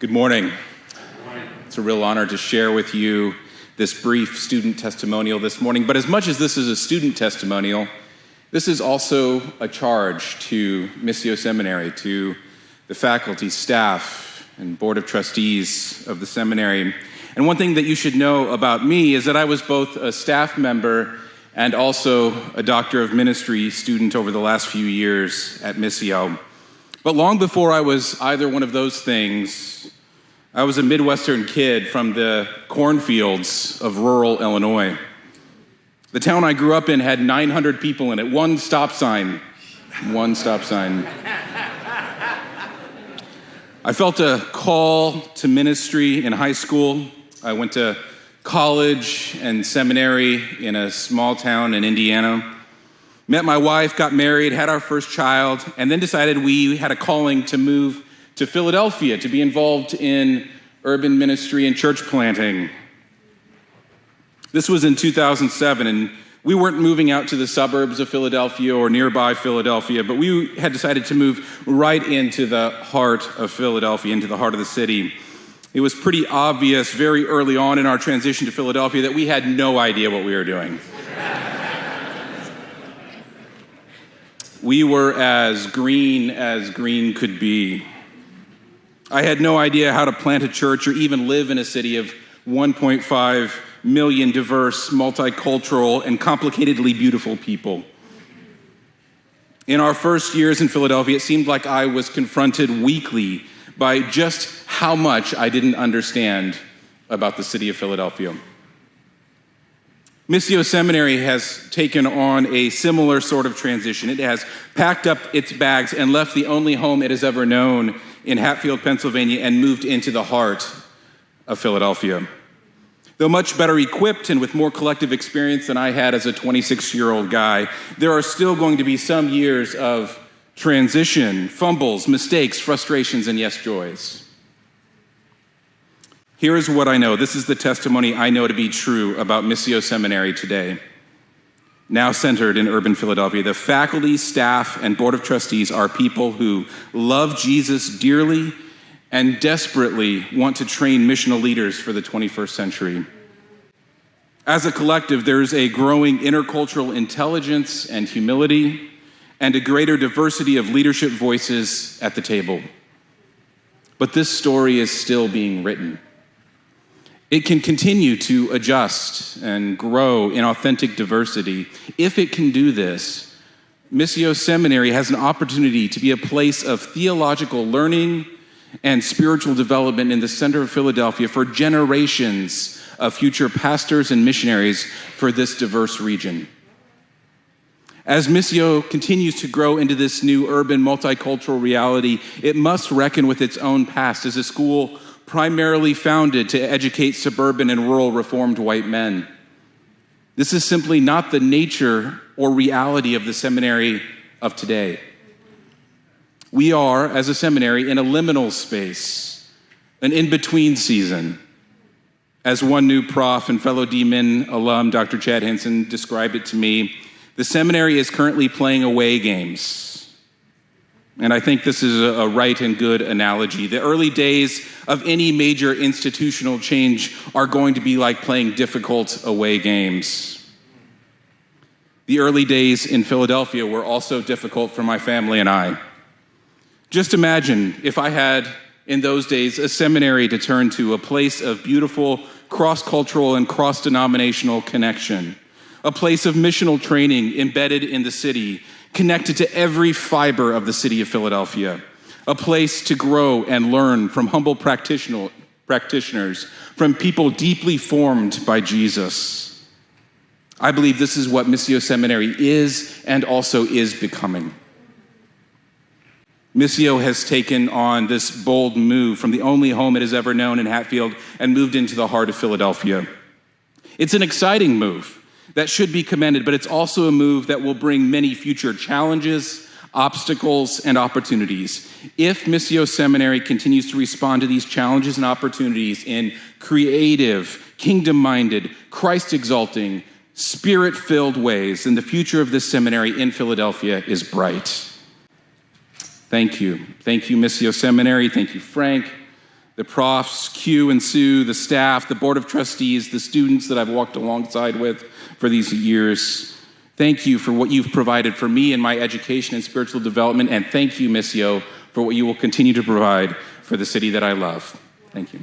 Good morning. It's a real honor to share with you this brief student testimonial this morning. But as much as this is a student testimonial, this is also a charge to Missio Seminary, to the faculty, staff, and board of trustees of the seminary. And one thing that you should know about me is that I was both a staff member and also a doctor of ministry student over the last few years at Missio. But long before I was either one of those things, I was a Midwestern kid from the cornfields of rural Illinois. The town I grew up in had 900 people in it, one stop sign. I felt a call to ministry in high school. I went to college and seminary in a small town in Indiana. Met my wife, got married, had our first child, and then decided we had a calling to move to Philadelphia to be involved in urban ministry and church planting. This was in 2007, and we weren't moving out to the suburbs of Philadelphia or nearby Philadelphia, but we had decided to move right into the heart of Philadelphia, into the heart of the city. It was pretty obvious very early on in our transition to Philadelphia that we had no idea what we were doing. We were as green could be. I had no idea how to plant a church or even live in a city of 1.5 million diverse, multicultural, and complicatedly beautiful people. In our first years in Philadelphia, it seemed like I was confronted weekly by just how much I didn't understand about the city of Philadelphia. Missio Seminary has taken on a similar sort of transition. It has packed up its bags and left the only home it has ever known in Hatfield, Pennsylvania, and moved into the heart of Philadelphia. Though much better equipped and with more collective experience than I had as a 26-year-old guy, there are still going to be some years of transition, fumbles, mistakes, frustrations, and yes, joys. Here is what I know. This is the testimony I know to be true about Missio Seminary today. Now centered in urban Philadelphia, the faculty, staff, and board of trustees are people who love Jesus dearly and desperately want to train missional leaders for the 21st century. As a collective, there's a growing intercultural intelligence and humility and a greater diversity of leadership voices at the table. But this story is still being written. It can continue to adjust and grow in authentic diversity. If it can do this, Missio Seminary has an opportunity to be a place of theological learning and spiritual development in the center of Philadelphia for generations of future pastors and missionaries for this diverse region. As Missio continues to grow into this new urban multicultural reality, it must reckon with its own past as a school primarily founded to educate suburban and rural Reformed white men. This is simply not the nature or reality of the seminary of today. We are, as a seminary, in a liminal space, an in-between season. As one new prof and fellow D-Min alum, Dr. Chad Henson, described it to me, the seminary is currently playing away games. And I think this is a right and good analogy. The early days of any major institutional change are going to be like playing difficult away games. The early days in Philadelphia were also difficult for my family and I. Just imagine if I had, in those days, a seminary to turn to, a place of beautiful cross-cultural and cross-denominational connection, a place of missional training embedded in the city, connected to every fiber of the city of Philadelphia, a place to grow and learn from humble practitioners, from people deeply formed by Jesus. I believe this is what Missio Seminary is and also is becoming. Missio has taken on this bold move from the only home it has ever known in Hatfield and moved into the heart of Philadelphia. It's an exciting move that should be commended, but it's also a move that will bring many future challenges, obstacles, and opportunities. If Missio Seminary continues to respond to these challenges and opportunities in creative, kingdom-minded, Christ-exalting, spirit-filled ways, then the future of this seminary in Philadelphia is bright. Thank you. Thank you, Missio Seminary. Thank you, Frank. the profs, Q and Sue, the staff, the board of trustees, the students that I've walked alongside with for these years. Thank you for what you've provided for me in my education and spiritual development, and thank you, Missio, for what you will continue to provide for the city that I love. Thank you.